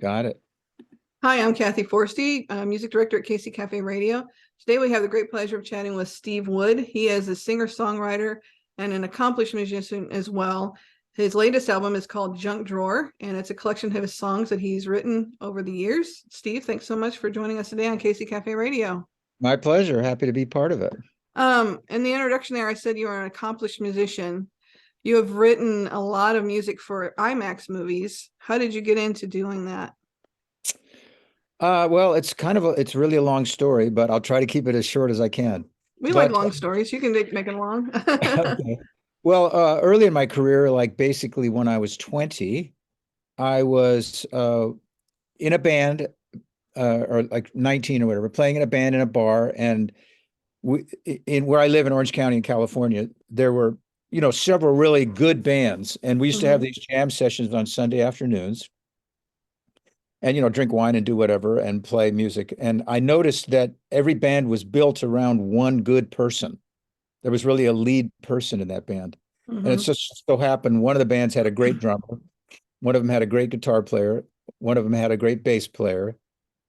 Got it. Hi, I'm Kathy Forste, music director at Café Radio. Today we have the great pleasure of chatting with Steve Wood. He is a singer-songwriter and an accomplished musician as well. His latest album is called Junk Drawer, and it's a collection of his songs that he's written over the years. Steve, thanks so much for joining us today on Café Radio. My pleasure. Happy to be part of it. In the introduction there, I said you are an accomplished musician. You have written a lot of music for IMAX movies. How did you get into doing that? Well, it's really a long story, but I'll try to keep it as short as I can. We like long stories. You can make it long. Okay. Well, early in my career, like basically when I was 20, I was in a band, or like 19 or whatever, playing in a band in a bar. And in where I live in Orange County in California, there were, several really good bands. And we used to have these jam sessions on Sunday afternoons. And drink wine and do whatever and play music. And I noticed that every band was built around one good person. There was really a lead person in that band. And it just so happened one of the bands had a great drummer, one of them had a great guitar player, one of them had a great bass player,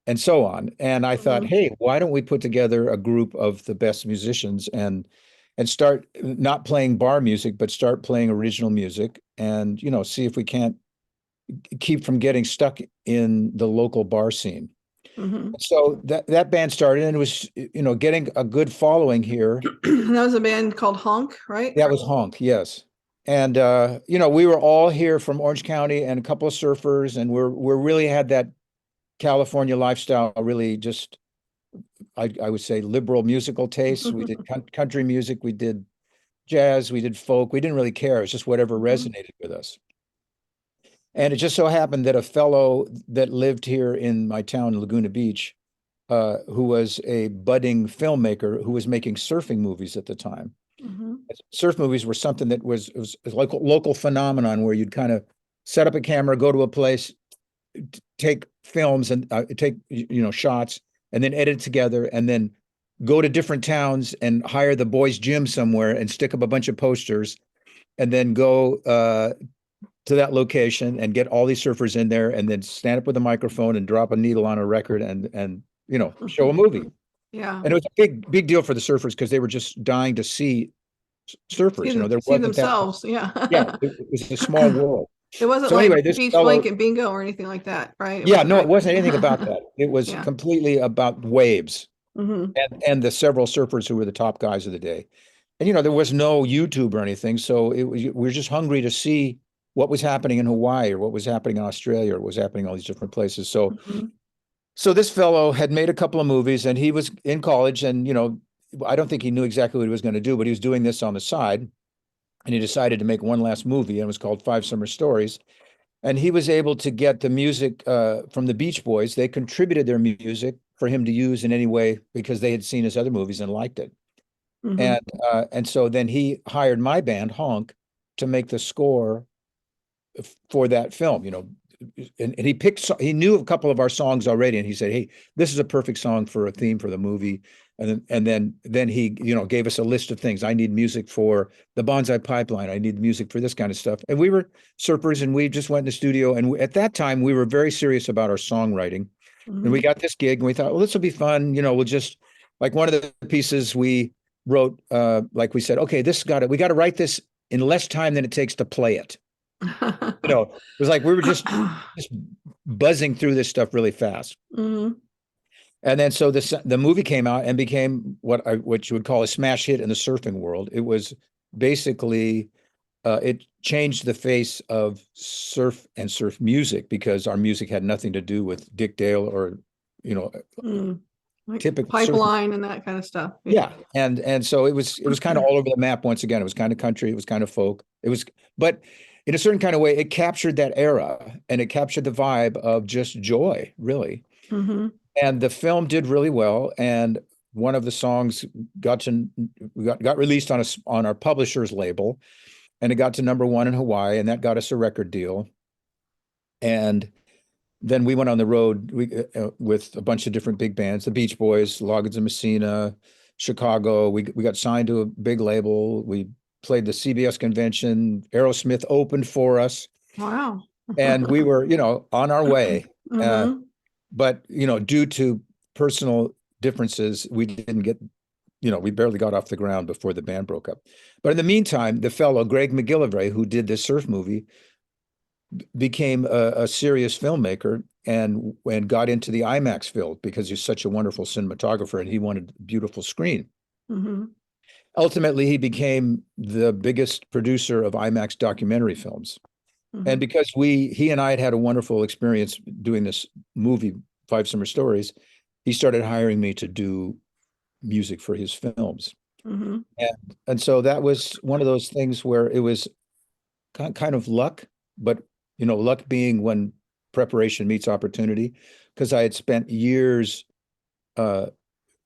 and so on. And I thought, hey, why don't we put together a group of the best musicians and start not playing bar music, but start playing original music and see if we can't keep from getting stuck in the local bar scene. So that band started, and it was getting a good following here. And that was a band called Honk, right? That was Honk, yes. And we were all here from Orange County and a couple of surfers, and we're really had that California lifestyle, really just I would say liberal musical tastes. We did country music, we did jazz, we did folk. We didn't really care. It was just whatever resonated with us. And it just so happened that a fellow that lived here in my town, Laguna Beach, who was a budding filmmaker who was making surfing movies at the time. Surf movies were something that was like a local phenomenon where you'd kind of set up a camera, go to a place, take films and take shots, and then edit together, and then go to different towns and hire the boys' gym somewhere and stick up a bunch of posters, and then go to that location and get all these surfers in there, and then stand up with a microphone and drop a needle on a record and show a movie. Yeah. And it was a big deal for the surfers because they were just dying to see surfers. There see wasn't themselves. That, yeah. Yeah, it was a small world. It wasn't so like anyway, this beach fellow, blanket bingo or anything like that, right? It wasn't anything about that. It was completely about waves and the several surfers who were the top guys of the day. And there was no YouTube or anything, so we were just hungry to see what was happening in Hawaii or what was happening in Australia or what was happening in all these different places. So this fellow had made a couple of movies, and he was in college, and I don't think he knew exactly what he was going to do, but he was doing this on the side, and he decided to make one last movie, and it was called 5 Summer Stories. And he was able to get the music from the Beach Boys. They contributed their music for him to use in any way because they had seen his other movies and liked it. And so then he hired my band, Honk, to make the score for that film, and he knew a couple of our songs already, and he said, hey, this is a perfect song for a theme for the movie. And then he gave us a list of things. I need music for the Bonsai Pipeline, I need music for this kind of stuff. And we were surfers, and we just went in the studio, and at that time we were very serious about our songwriting. And we got this gig, and we thought, well, this will be fun. We'll just, like, one of the pieces we wrote, like we said, okay, we got to write this in less time than it takes to play it. It was like we were just buzzing through this stuff really fast. And then so the movie came out and became what you would call a smash hit in the surfing world. It was basically it changed the face of surf and surf music because our music had nothing to do with Dick Dale or like typical Pipeline surfing. and that kind of stuff. Yeah. And so it was kind of all over the map once again. It was kind of country, it was kind of folk. But in a certain kind of way, it captured that era, and it captured the vibe of just joy, really. And the film did really well. And one of the songs got released on our publisher's label, and it got to #1 in Hawaii, and that got us a record deal. And then we went on the road with a bunch of different big bands, the Beach Boys, Loggins and Messina, Chicago. We got signed to a big label. We played the CBS convention. Aerosmith opened for us. Wow. And we were, on our way. But, due to personal differences, we didn't get, we barely got off the ground before the band broke up. But in the meantime, the fellow, Greg McGillivray, who did this surf movie, became a serious filmmaker and got into the IMAX field because he's such a wonderful cinematographer and he wanted a beautiful screen. Ultimately, he became the biggest producer of IMAX documentary films. And because he and I had a wonderful experience doing this movie, Five Summer Stories, he started hiring me to do music for his films. And so that was one of those things where it was kind of luck, but luck being when preparation meets opportunity, because I had spent years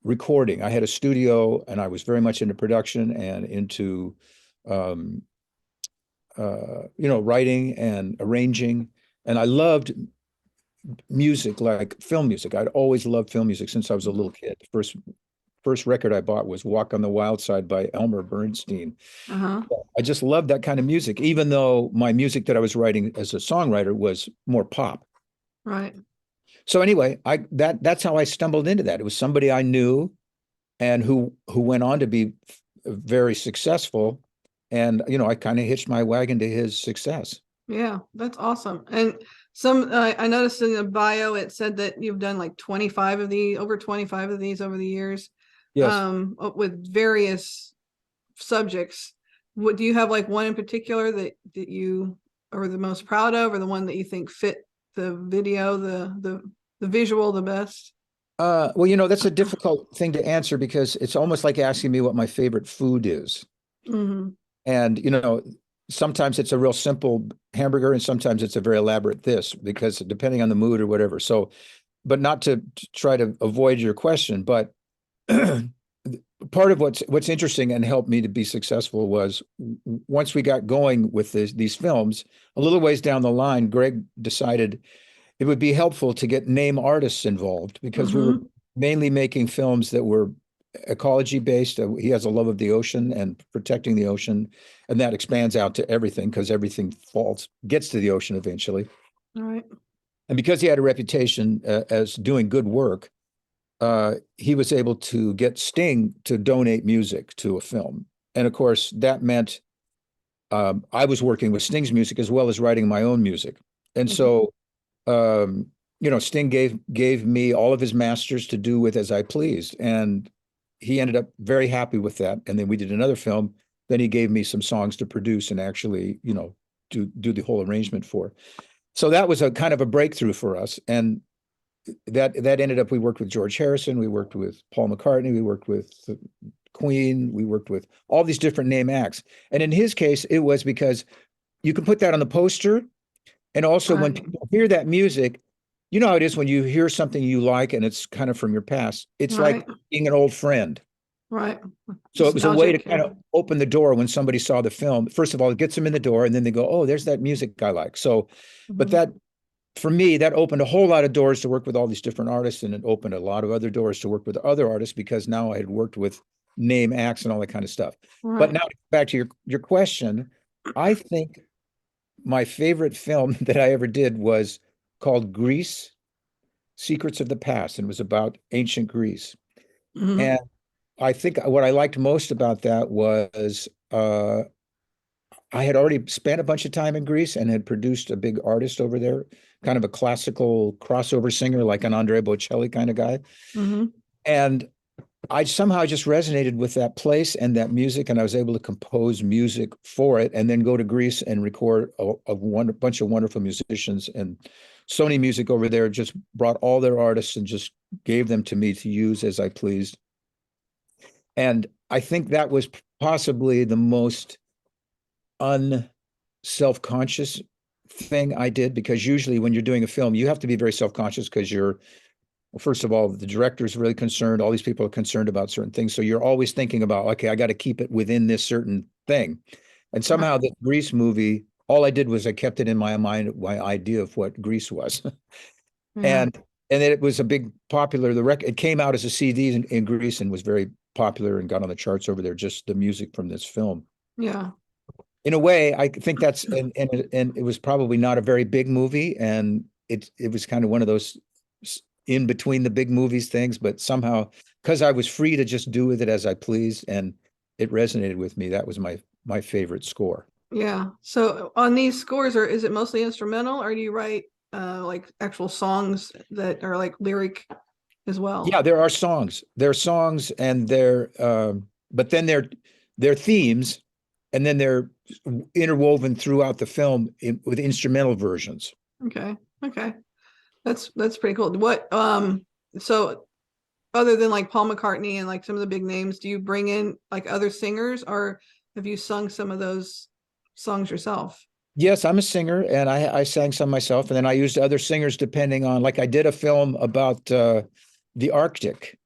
recording. I had a studio and I was very much into production and into writing and arranging. And I loved music, like film music. I'd always loved film music since I was a little kid. First record I bought was Walk on the Wild Side by Elmer Bernstein. I just loved that kind of music, even though my music that I was writing as a songwriter was more pop. Right. So anyway, that's how I stumbled into that. It was somebody I knew and who went on to be very successful. And, I kind of hitched my wagon to his success. Yeah, that's awesome. And I noticed in the bio, it said that you've done like over 25 of these over the years. Yes. With various subjects. What do you have, like one in particular that you are the most proud of, or the one that you think fit the video, the visual the best? Well, that's a difficult thing to answer because it's almost like asking me what my favorite food is. And, sometimes it's a real simple hamburger and sometimes it's a very elaborate this, because depending on the mood or whatever. So, but not to try to avoid your question, but part of what's interesting and helped me to be successful was once we got going with these films, a little ways down the line, Greg decided it would be helpful to get name artists involved because we were mainly making films that were ecology based. He has a love of the ocean and protecting the ocean, and that expands out to everything because everything gets to the ocean eventually. All right. And because he had a reputation as doing good work, he was able to get Sting to donate music to a film. And of course, that meant I was working with Sting's music as well as writing my own music. And so, Sting gave me all of his masters to do with as I pleased. And he ended up very happy with that. And then we did another film. Then he gave me some songs to produce and actually, do the whole arrangement for. So that was a kind of a breakthrough for us. And that ended up, we worked with George Harrison, we worked with Paul McCartney, we worked with Queen, we worked with all these different name acts. And in his case, it was because you can put that on the poster. And also when people hear that music, you know how it is when you hear something you like and it's kind of from your past. It's like being an old friend. Right. So it was a way to kind of open the door when somebody saw the film. First of all, it gets them in the door and then they go, oh, there's that music I like. So, but that, for me, that opened a whole lot of doors to work with all these different artists, and it opened a lot of other doors to work with other artists because now I had worked with name acts and all that kind of stuff. Right. But now back to your question, I think my favorite film that I ever did was called Greece, Secrets of the Past, and it was about ancient Greece. And I think what I liked most about that was I had already spent a bunch of time in Greece and had produced a big artist over there, kind of a classical crossover singer, like an Andrea Bocelli kind of guy. And I somehow just resonated with that place and that music, and I was able to compose music for it and then go to Greece and record a bunch of wonderful musicians. And Sony Music over there just brought all their artists and just gave them to me to use as I pleased. And I think that was possibly the most self-conscious thing I did, because usually when you're doing a film, you have to be very self-conscious because first of all, the director is really concerned. All these people are concerned about certain things. So you're always thinking about, okay, I got to keep it within this certain thing. And somehow the Grease movie, all I did was I kept it in my mind, my idea of what Grease was. And it was a big popular, it came out as a CD in Greece and was very popular and got on the charts over there, just the music from this film. Yeah. In a way, I think that's, and it was probably not a very big movie. And it was kind of one of those in between the big movies things, but somehow, because I was free to just do with it as I pleased, and it resonated with me. That was my favorite score. Yeah. So on these scores, is it mostly instrumental, or do you write like actual songs that are like lyric as well? Yeah, there are songs. There are songs, and but then they're themes, and then they're interwoven throughout the film with instrumental versions. Okay. Okay. That's pretty cool. What so other than like Paul McCartney and like some of the big names, do you bring in like other singers, or have you sung some of those songs yourself? Yes, I'm a singer, and I sang some myself, and then I used other singers depending on, like I did a film about the Arctic,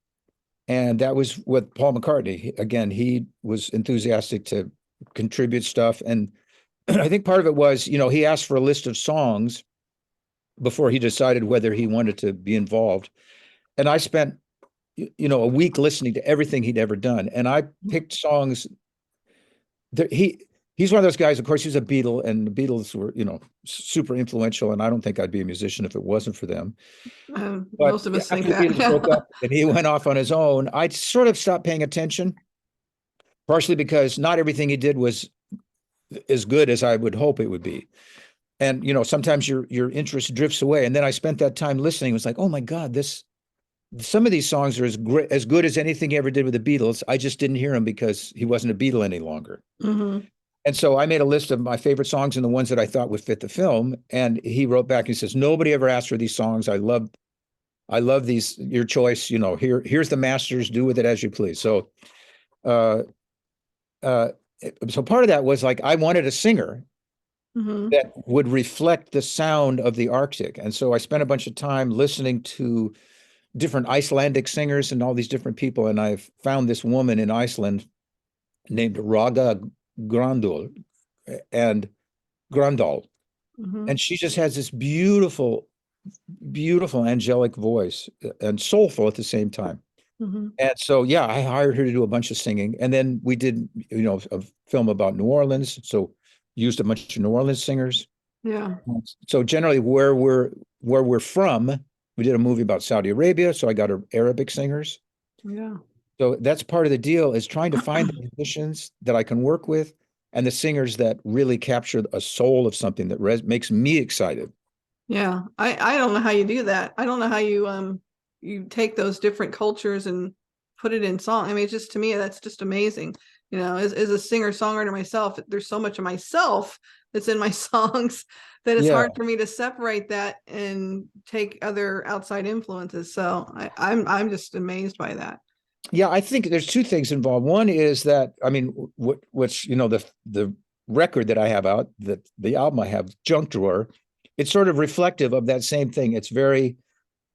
and that was with Paul McCartney. Again, he was enthusiastic to contribute stuff, and I think part of it was, he asked for a list of songs before he decided whether he wanted to be involved, and I spent a week listening to everything he'd ever done, and I picked songs that he's one of those guys. Of course, he's a Beatle, and the Beatles were, super influential, and I don't think I'd be a musician if it wasn't for them. But Most of us think after the that. Beatles broke up and he went off on his own, I sort of stopped paying attention, partially because not everything he did was as good as I would hope it would be. And sometimes your interest drifts away. And then I spent that time listening. It was like, oh my God, some of these songs are as good as anything he ever did with the Beatles. I just didn't hear him because he wasn't a Beatle any longer. Mm-hmm. And so I made a list of my favorite songs and the ones that I thought would fit the film. And he wrote back and he says, nobody ever asked for these songs. I love these, your choice, here's the masters, do with it as you please. So, so part of that was like, I wanted a singer that would reflect the sound of the Arctic. And so I spent a bunch of time listening to different Icelandic singers and all these different people. And I found this woman in Iceland named Raga Grandal, and and she just has this beautiful angelic voice and soulful at the same time. And so, yeah, I hired her to do a bunch of singing, and then we did, a film about New Orleans. So used a bunch of New Orleans singers. Yeah. So generally, where we're from, we did a movie about Saudi Arabia. So I got Arabic singers. Yeah. So that's part of the deal, is trying to find the musicians that I can work with and the singers that really capture a soul of something that makes me excited. Yeah. I don't know how you do that. I don't know how you take those different cultures and put it in song. I mean, it's just, to me, that's just amazing. As a singer-songwriter myself, there's so much of myself that's in my songs that it's hard for me to separate that and take other outside influences. So I'm just amazed by that. Yeah, I think there's two things involved. One is that, I mean, what's the record that I have out, the album I have, Junk Drawer, it's sort of reflective of that same thing. It's very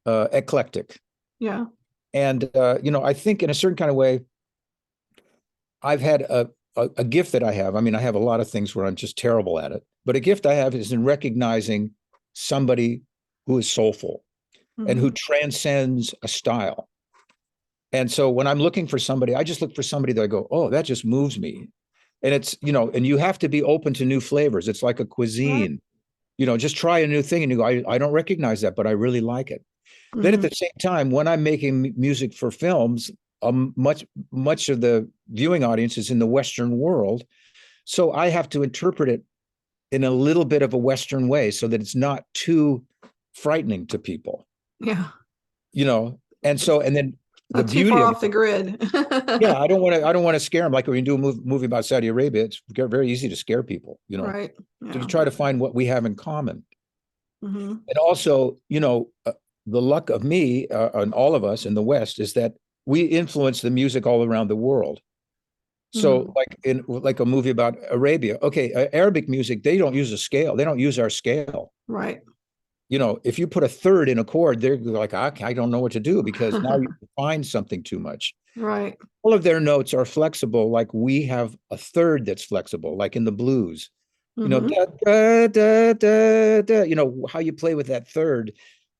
eclectic. Yeah. And I think in a certain kind of way, I've had a gift that I have. I mean, I have a lot of things where I'm just terrible at it, but a gift I have is in recognizing somebody who is soulful and who transcends a style. And so when I'm looking for somebody, I just look for somebody that I go, oh, that just moves me. And it's, and you have to be open to new flavors. It's like a cuisine, just try a new thing and you go, I don't recognize that, but I really like it. Then at the same time, when I'm making music for films, much of the viewing audience is in the Western world. So I have to interpret it in a little bit of a Western way so that it's not too frightening to people. Yeah. And then not too far off the grid. Yeah, I don't want to scare them. Like when you do a movie about Saudi Arabia, it's very easy to scare people, Right. Yeah. To try to find what we have in common. And also, the luck of me and all of us in the West is that we influence the music all around the world. So like a movie about Arabia, okay, Arabic music, they don't use a scale. They don't use our scale. Right. If you put a third in a chord, they're like, I don't know what to do, because now you define something too much. Right. All of their notes are flexible, like we have a third that's flexible, like in the blues. Da, da, da, da, da, how you play with that third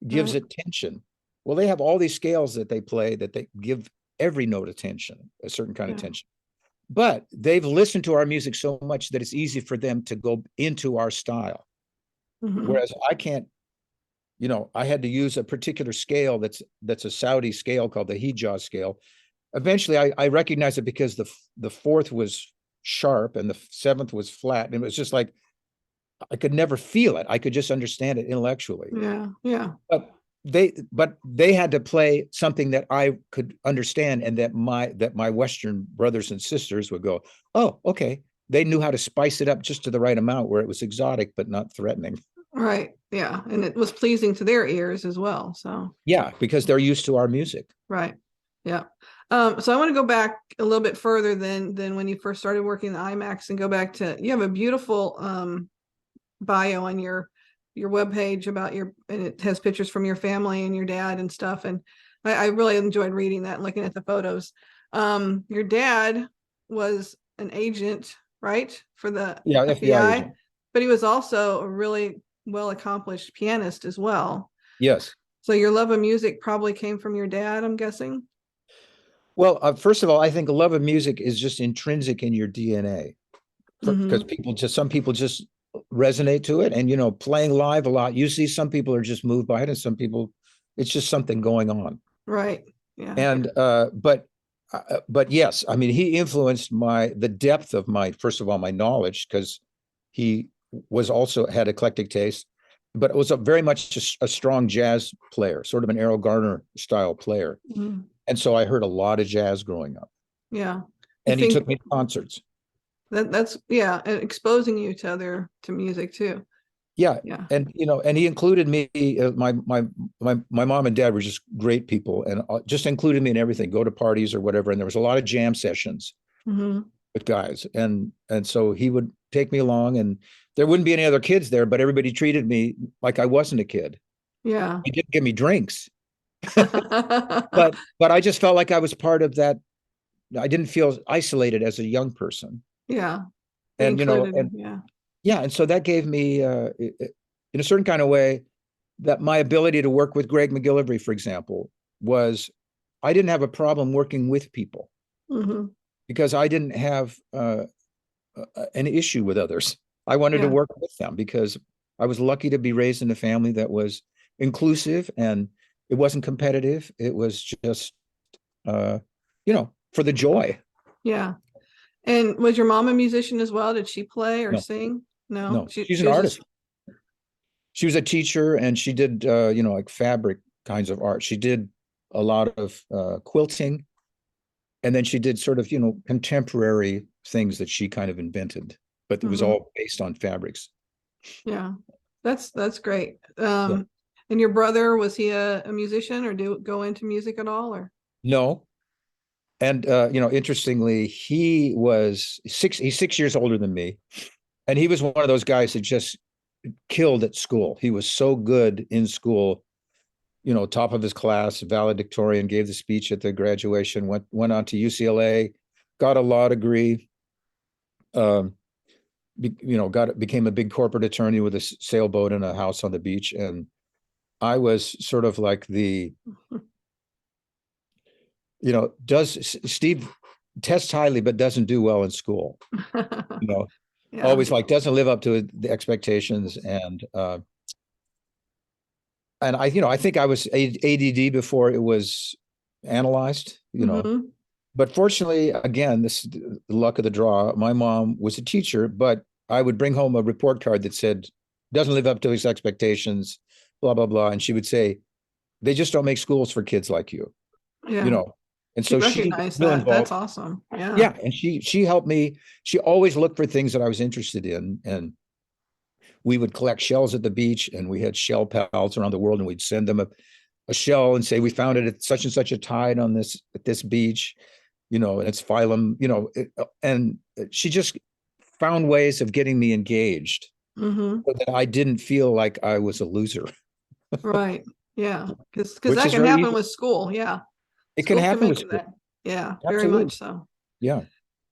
gives it tension. Well, they have all these scales that they play that they give every note attention, a certain kind of tension. But they've listened to our music so much that it's easy for them to go into our style. Whereas I can't You know, I had to use a particular scale that's a Saudi scale called the Hijaz scale. Eventually, I recognized it because the fourth was sharp and the seventh was flat, and it was just like I could never feel it. I could just understand it intellectually. Yeah, yeah. But they had to play something that I could understand, and that my Western brothers and sisters would go, oh, okay. They knew how to spice it up just to the right amount where it was exotic but not threatening. Right. Yeah. And it was pleasing to their ears as well. So Yeah, because they're used to our music. right. Yeah. So I want to go back a little bit further than when you first started working in IMAX, and go back to, you have a beautiful bio on your webpage about and it has pictures from your family and your dad and stuff. And I really enjoyed reading that and looking at the photos. Your dad was an agent, right, for the FBI FBI, agent. but he was also a really well-accomplished pianist as well. Yes. So your love of music probably came from your dad, I'm guessing. Well, first of all, I think a love of music is just intrinsic in your DNA, because some people just resonate to it. And, playing live a lot, you see some people are just moved by it, and some people, it's just something going on. Right. Yeah. And, but yes, I mean, he influenced the depth of first of all, my knowledge, because he was also had eclectic taste, but it was very much a strong jazz player, sort of an Errol Garner style player. And so I heard a lot of jazz growing up. Yeah. And he took me to concerts. That's exposing you to music too. Yeah. And and he included me. My mom and dad were just great people, and just included me in everything. Go to parties or whatever, and there was a lot of jam sessions with guys, and so he would take me along, and there wouldn't be any other kids there, but everybody treated me like I wasn't a kid. Yeah. He didn't give me drinks, but I just felt like I was part of that. I didn't feel isolated as a young person. Yeah. And and so that gave me in a certain kind of way, that my ability to work with Greg McGillivray, for example, was I didn't have a problem working with people because I didn't have an issue with others. I wanted to work with them because I was lucky to be raised in a family that was inclusive, and it wasn't competitive. It was just for the joy. Yeah. And was your mom a musician as well? Did she play or No. sing? No. No, she's an artist. She was a teacher, and she did like fabric kinds of art. She did a lot of quilting, and then she did sort of contemporary things that she kind of invented, but it was all based on fabrics. Yeah, that's great. And your brother, was he a musician, or go into music at all, or? No. And interestingly, he's 6 years older than me, and he was one of those guys that just killed at school. He was so good in school, top of his class, valedictorian, gave the speech at the graduation, went on to UCLA, got a law degree, became a big corporate attorney with a sailboat and a house on the beach. And I was sort of like does Steve tests highly but doesn't do well in school? Always doesn't live up to the expectations. And I think I was ADD before it was analyzed, But fortunately, again, this is the luck of the draw. My mom was a teacher, but I would bring home a report card that said, doesn't live up to his expectations, blah, blah, blah. And she would say, they just don't make schools for kids like you. And so she recognized that. That's awesome. Yeah. Yeah. And she helped me. She always looked for things that I was interested in. And we would collect shells at the beach, and we had shell pals around the world, and we'd send them a shell and say, we found it at such and such a tide at this beach, and it's phylum, and she just found ways of getting me engaged so that I didn't feel like I was a loser. Right. Yeah. Because that can happen with school. Yeah. It can happen with school. Yeah, absolutely. Very much so. Yeah.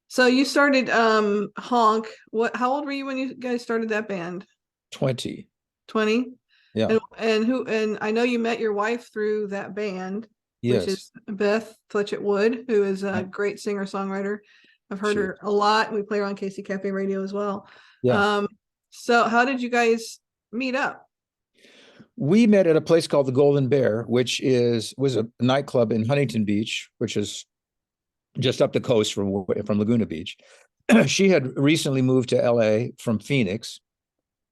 So you started Honk. How old were you when you guys started that band? 20. 20? Yeah. And I know you met your wife through that band, yes. which is Beth Fitchet Wood, who is a great singer-songwriter. I've heard her a lot. We play her on Café Radio as well. Yeah. So how did you guys meet up? We met at a place called the Golden Bear, which was a nightclub in Huntington Beach, which is just up the coast from Laguna Beach. She had recently moved to LA from Phoenix,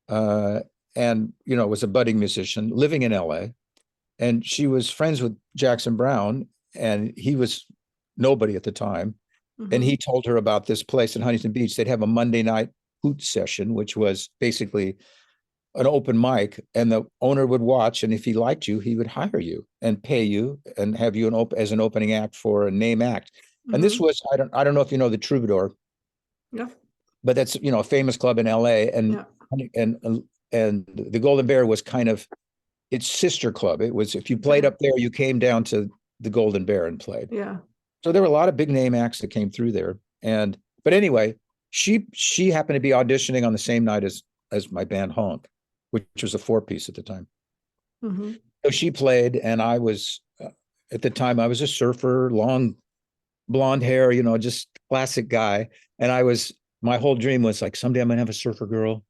and was a budding musician living in LA. And she was friends with Jackson Browne, and he was nobody at the time. Mm-hmm. And he told her about this place in Huntington Beach. They'd have a Monday night hoot session, which was basically an open mic, and the owner would watch, and if he liked you, he would hire you and pay you and have you as an opening act for a name act. Mm-hmm. And this was, I don't know if you know the Troubadour. Yeah. But that's, a famous club in LA, and the Golden Bear was kind of its sister club. It was, if you played up there, you came down to the Golden Bear and played. Yeah. So there were a lot of big name acts that came through there. But anyway, she happened to be auditioning on the same night as my band Honk, which was a 4-piece at the time. Mm-hmm. So she played, and I was, at the time, I was a surfer, long blonde hair, just classic guy. And my whole dream was like, someday I'm gonna have a surfer girl,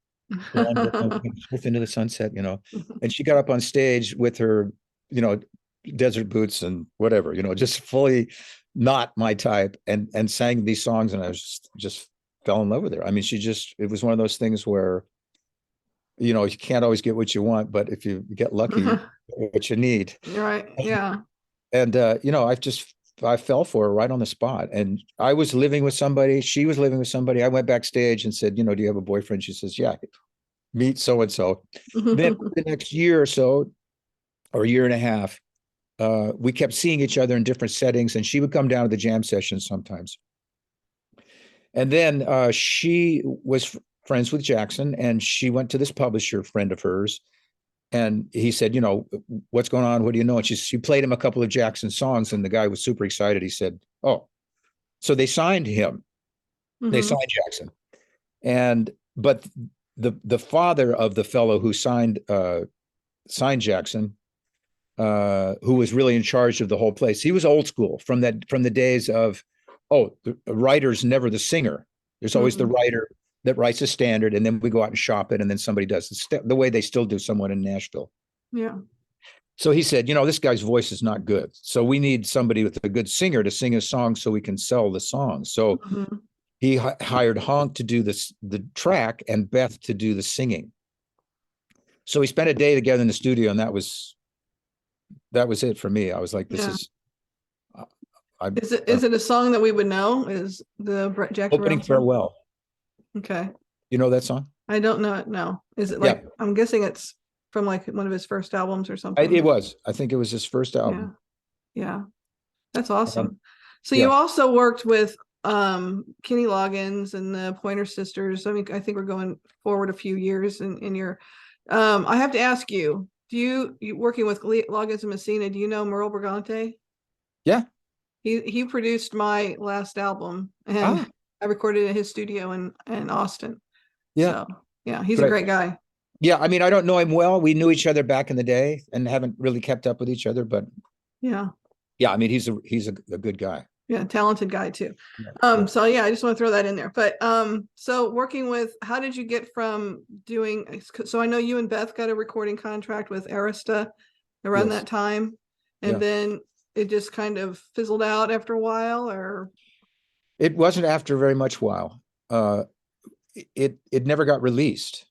blonde girl, surf into the sunset, And she got up on stage with her, desert boots and whatever, just fully not my type, and sang these songs, and I was just fell in love with her. I mean, it was one of those things where, you can't always get what you want, but if you get lucky, you get what you need. Right. Yeah. And, I fell for her right on the spot. And I was living with somebody. She was living with somebody. I went backstage and said, do you have a boyfriend? She says, yeah, meet so-and-so. Then the next year or so, or a year and a half, we kept seeing each other in different settings, and she would come down to the jam sessions sometimes. And then she was friends with Jackson, and she went to this publisher friend of hers, and he said, what's going on? What do you know? And she played him a couple of Jackson songs, and the guy was super excited. He said, oh, so they signed him. Mm-hmm. They signed Jackson. But the father of the fellow who signed Jackson, who was really in charge of the whole place, he was old school from the days of, the writer's never the singer. There's always the writer that writes a standard, and then we go out and shop it, and then somebody does the way they still do someone in Nashville. Yeah. So he said, this guy's voice is not good, so we need somebody with a good singer to sing a song so we can sell the song. So he hired Honk to do the track and Beth to do the singing. So we spent a day together in the studio, and that was it for me. I was like, this is. Is it a song that we would know? Is the Jackson Opening Farewell? Okay. You know that song? I don't know it. No. Is it like, I'm guessing it's from like one of his first albums or something? It was. I think it was his first album. Yeah. That's awesome. So you also worked with Kenny Loggins and the Pointer Sisters. I mean, I think we're going forward a few years in your, I have to ask you, you working with Loggins and Messina, do you know Merle Brigante? Yeah. He produced my last album, and I recorded at his studio in Austin. Yeah. So, yeah, he's a great guy. Yeah, I mean, I don't know him well. We knew each other back in the day and haven't really kept up with each other, but yeah, I mean, he's a good guy. Yeah, talented guy too. So yeah, I just want to throw that in there. But so working with, how did you get from doing? So I know you and Beth got a recording contract with Arista around that time, and then it just kind of fizzled out after a while, or? It wasn't after very much while. It never got released.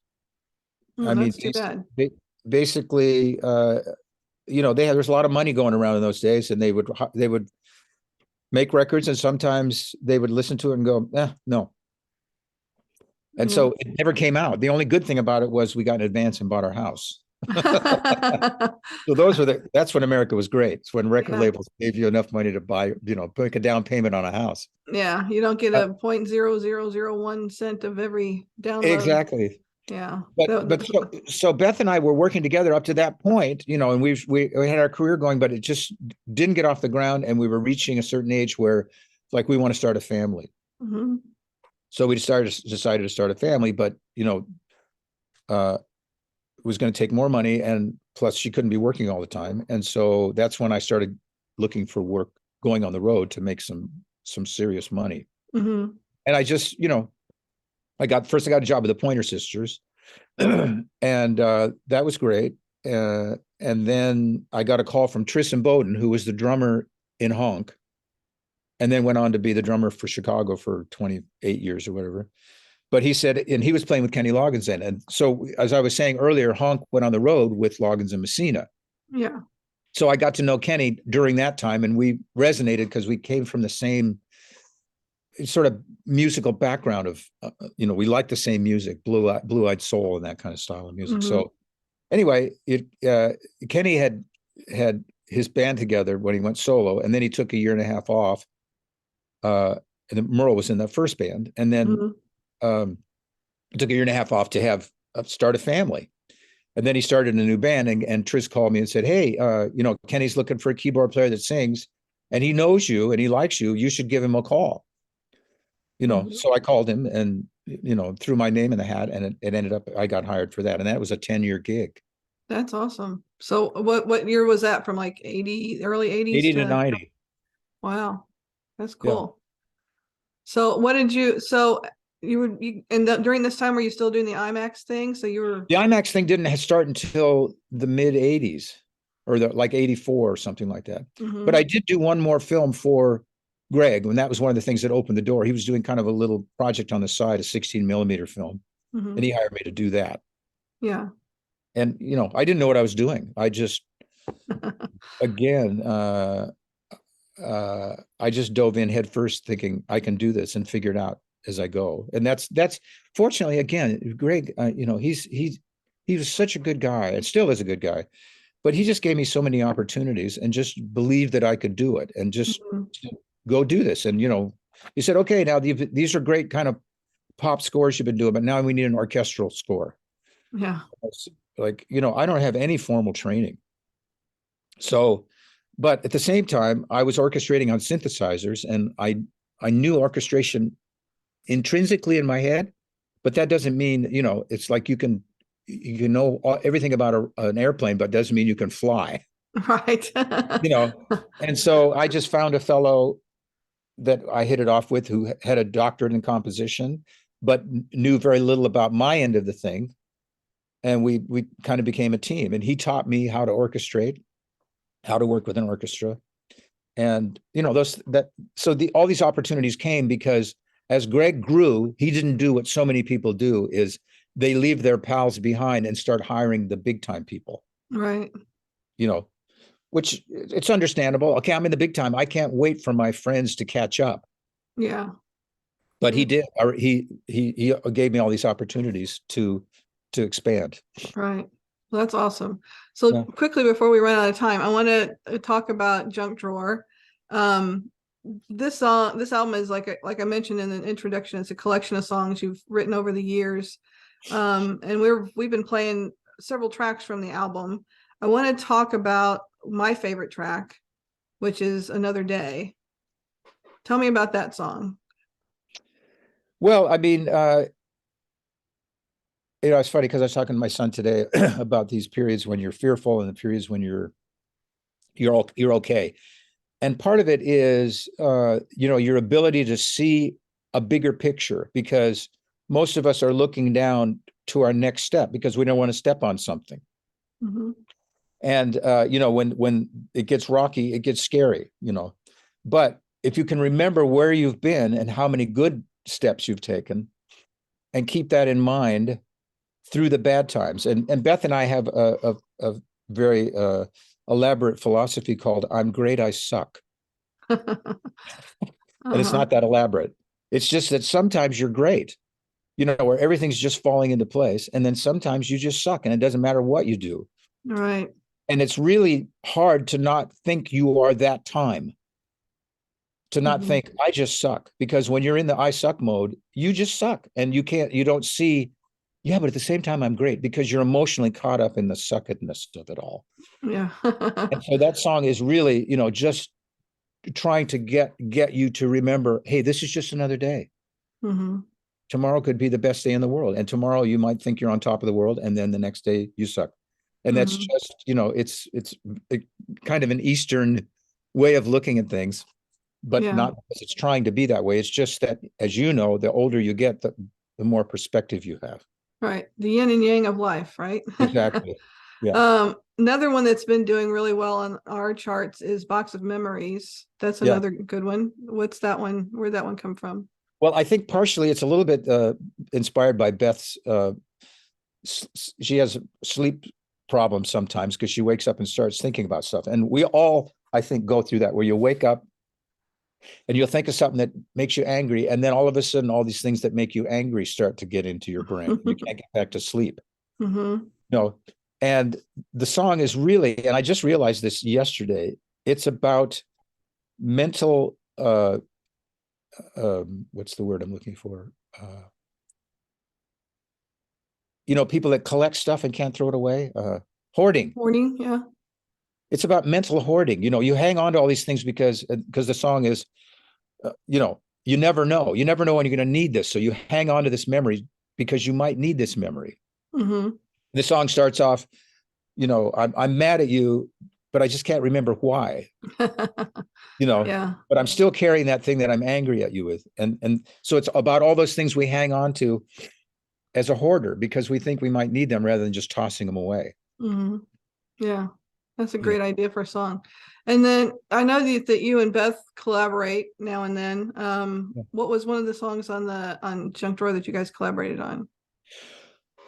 I mean, too bad. Basically, there's a lot of money going around in those days, and they would make records, and sometimes they would listen to it and go, no. And so it never came out. The only good thing about it was we got an advance and bought our house. So that's when America was great. It's when record labels gave you enough money to buy, put a down payment on a house. Yeah, you don't get a 0.0001 cent of every download. Exactly. Yeah. But so Beth and I were working together up to that point, and we had our career going, but it just didn't get off the ground, and we were reaching a certain age where, like, we want to start a family. Mm-hmm. So we decided to start a family, but it was going to take more money, and plus she couldn't be working all the time. And so that's when I started looking for work, going on the road to make some serious money. Mm-hmm. And I just, I got a job with the Pointer Sisters, and that was great. and then I got a call from Tristan Bowden, who was the drummer in Honk, and then went on to be the drummer for Chicago for 28 years or whatever. But he said, and he was playing with Kenny Loggins then. And so, as I was saying earlier, Honk went on the road with Loggins and Messina. Yeah. So I got to know Kenny during that time, and we resonated because we came from the same sort of musical background of, we like the same music, blue-eyed soul and that kind of style of music. Mm-hmm. So anyway, Kenny had his band together when he went solo, and then he took a year and a half off. And then Merle was in that first band, and then took a year and a half off to start a family. And then he started a new band, and Tris called me and said, hey, Kenny's looking for a keyboard player that sings, and he knows you and he likes you. You should give him a call. So I called him and, threw my name in the hat, and it ended up, I got hired for that. And that was a 10-year gig. That's awesome. So what year was that, from like early 80s? 80 to 90. Wow. That's cool. Yeah. So during this time, were you still doing the IMAX thing? So the IMAX thing didn't start until the mid 80s, or like 84 or something like that. Mm-hmm. But I did do one more film for Greg, and that was one of the things that opened the door. He was doing kind of a little project on the side, a 16mm film, and he hired me to do that. Yeah. And, I didn't know what I was doing. I just, again, I just dove in head first thinking I can do this, and figured out as I go. And that's fortunately, again, Greg, he was such a good guy, and still is a good guy, but he just gave me so many opportunities, and just believed that I could do it, and just go do this. And, he said, okay, now these are great kind of pop scores you've been doing, but now we need an orchestral score. Yeah. Like, I don't have any formal training. So, but at the same time, I was orchestrating on synthesizers, and I knew orchestration intrinsically in my head, but that doesn't mean, it's like you can know everything about an airplane, but doesn't mean you can fly. Right. And so I just found a fellow that I hit it off with, who had a doctorate in composition, but knew very little about my end of the thing. And we kind of became a team, and he taught me how to orchestrate, how to work with an orchestra. And, all these opportunities came because as Greg grew, he didn't do what so many people do, is they leave their pals behind and start hiring the big time people. Right. Which it's understandable. Okay, I'm in the big time. I can't wait for my friends to catch up. Yeah. But he did, or he gave me all these opportunities to expand. Right. Well, that's awesome. So quickly, before we run out of time, I want to talk about Junk Drawer. This album is like I mentioned in the introduction, it's a collection of songs you've written over the years. And we've been playing several tracks from the album. I want to talk about my favorite track, which is Another Day. Tell me about that song. Well, I mean, it's funny because I was talking to my son today about these periods when you're fearful and the periods when you're okay. And part of it is, your ability to see a bigger picture, because most of us are looking down to our next step because we don't want to step on something. Mm-hmm. And, when it gets rocky, it gets scary, but if you can remember where you've been and how many good steps you've taken, and keep that in mind through the bad times. And Beth and I have a very elaborate philosophy called "I'm great, I suck." And it's not that elaborate. It's just that sometimes you're great, where everything's just falling into place. And then sometimes you just suck, and it doesn't matter what you do. Right. And it's really hard to not think you are that time, to not think I just suck, because when you're in the I suck mode, you just suck, and you don't see, but at the same time, I'm great, because you're emotionally caught up in the suckedness of it all. Yeah. And so that song is really, just trying to get you to remember, hey, this is just another day. Mm-hmm. Tomorrow could be the best day in the world. And tomorrow you might think you're on top of the world, and then the next day you suck. And that's just, it's kind of an Eastern way of looking at things, but not because it's trying to be that way. It's just that, as you know, the older you get, the, the more perspective you have. Right. The yin and yang of life, right? Exactly. Another one that's been doing really well on our charts is Box of Memories. That's another good one. What's that one? Where'd that one come from? Well, I think partially it's a little bit inspired by Beth's. She has sleep problems sometimes because she wakes up and starts thinking about stuff. And we all, I think, go through that, where you wake up and you'll think of something that makes you angry. And then all of a sudden, all these things that make you angry start to get into your brain. You can't get back to sleep. No. And the song is really, and I just realized this yesterday, it's about mental, what's the word I'm looking for? People that collect stuff and can't throw it away. Hoarding. Hoarding, yeah. It's about mental hoarding. You hang on to all these things because the song is, you never know. You never know when you're going to need this. So you hang on to this memory because you might need this memory. The song starts off, I'm mad at you, but I just can't remember why. Yeah. But I'm still carrying that thing that I'm angry at you with. And so it's about all those things we hang on to as a hoarder because we think we might need them rather than just tossing them away. Yeah, that's a great idea for a song. And then I know that you and Beth collaborate now and then. What was one of the songs on Junk Drawer that you guys collaborated on?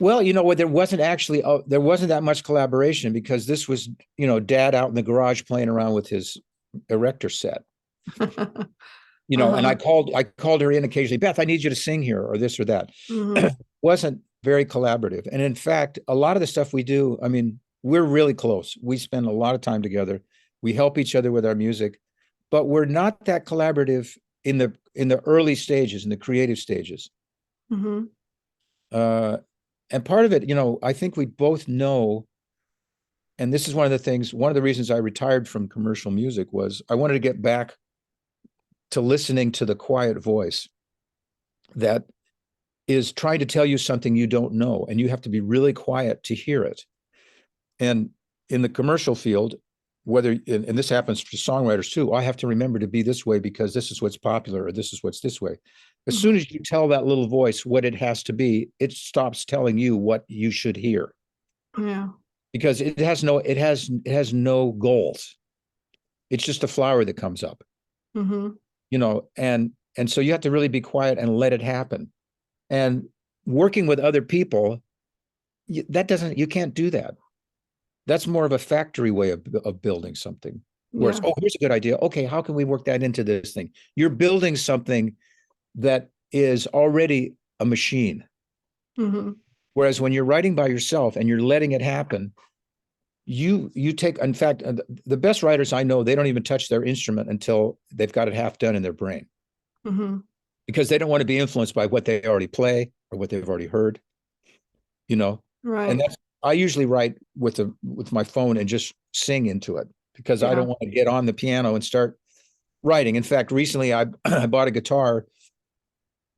Well, there wasn't that much collaboration because this was, Dad out in the garage playing around with his Erector set. And I called her in occasionally, Beth, I need you to sing here or this or that. Wasn't very collaborative. And in fact, a lot of the stuff we do, I mean, we're really close. We spend a lot of time together. We help each other with our music, but we're not that collaborative in the early stages, in the creative stages. And part of it, I think we both know, and this is one of the reasons I retired from commercial music was I wanted to get back to listening to the quiet voice that is trying to tell you something you don't know, and you have to be really quiet to hear it. And in the commercial field, and this happens for songwriters too, I have to remember to be this way because this is what's popular or this is what's this way. As soon as you tell that little voice what it has to be, it stops telling you what you should hear. Yeah. Because it has no goals. It's just a flower that comes up. And so you have to really be quiet and let it happen. And working with other people, you can't do that. That's more of a factory way of building something. Whereas, here's a good idea. Okay, how can we work that into this thing? You're building something that is already a machine. Whereas when you're writing by yourself and you're letting it happen, you take, in fact, the best writers I know, they don't even touch their instrument until they've got it half done in their brain. Because they don't want to be influenced by what they already play or what they've already heard. Right. And I usually write with my phone and just sing into it because I don't want to get on the piano and start writing. In fact, recently I bought a guitar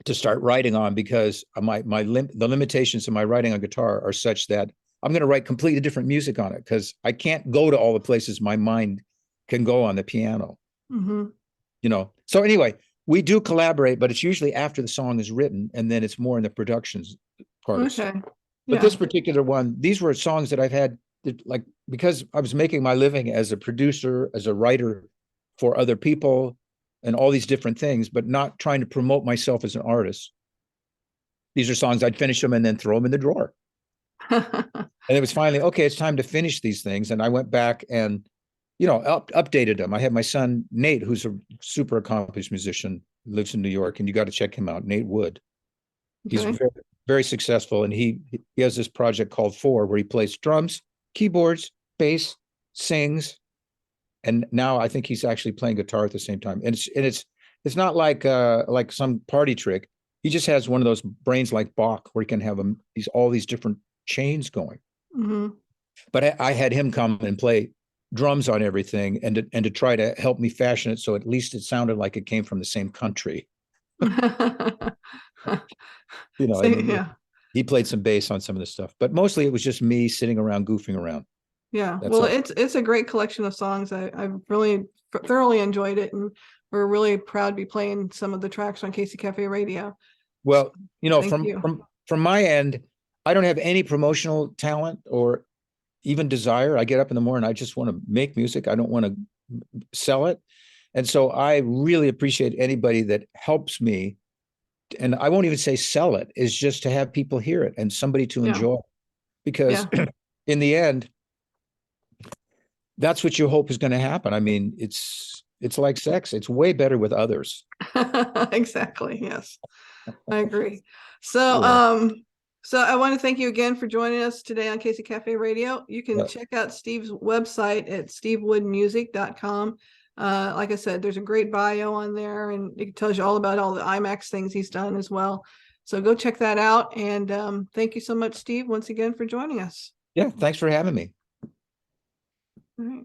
to start writing on because the limitations of my writing on guitar are such that I'm going to write completely different music on it because I can't go to all the places my mind can go on the piano. So anyway, we do collaborate, but it's usually after the song is written and then it's more in the productions part. Okay. But this particular one, these were songs that I've had because I was making my living as a producer, as a writer for other people and all these different things, but not trying to promote myself as an artist. These are songs I'd finish them and then throw them in the drawer. And it was finally, okay, it's time to finish these things. And I went back and, updated them. I had my son, Nate, who's a super accomplished musician, lives in New York, and you got to check him out, Nate Wood. He's very, very successful. And he has this project called Four, where he plays drums, keyboards, bass, sings. And now I think he's actually playing guitar at the same time. And it's not like some party trick. He just has one of those brains like Bach, where he can have all these different chains going. But I had him come and play drums on everything and to try to help me fashion it so at least it sounded like it came from the same country. He played some bass on some of the stuff, but mostly it was just me sitting around goofing around. Yeah. It's a great collection of songs. I've really thoroughly enjoyed it, and we're really proud to be playing some of the tracks on KC Cafe Radio. Well, from my end, I don't have any promotional talent or even desire. I get up in the morning, I just want to make music. I don't want to sell it. And so I really appreciate anybody that helps me. And I won't even say sell it, is just to have people hear it and somebody to enjoy. Because in the end, that's what you hope is going to happen. I mean, it's like sex. It's way better with others. Exactly. Yes, I agree. So, so I want to thank you again for joining us today on Casey Cafe Radio. You can check out Steve's website at stevewoodmusic.com. Like I said, there's a great bio on there, and it tells you all about all the IMAX things he's done as well. So go check that out. And thank you so much, Steve, once again for joining us. Yeah, thanks for having me. All right.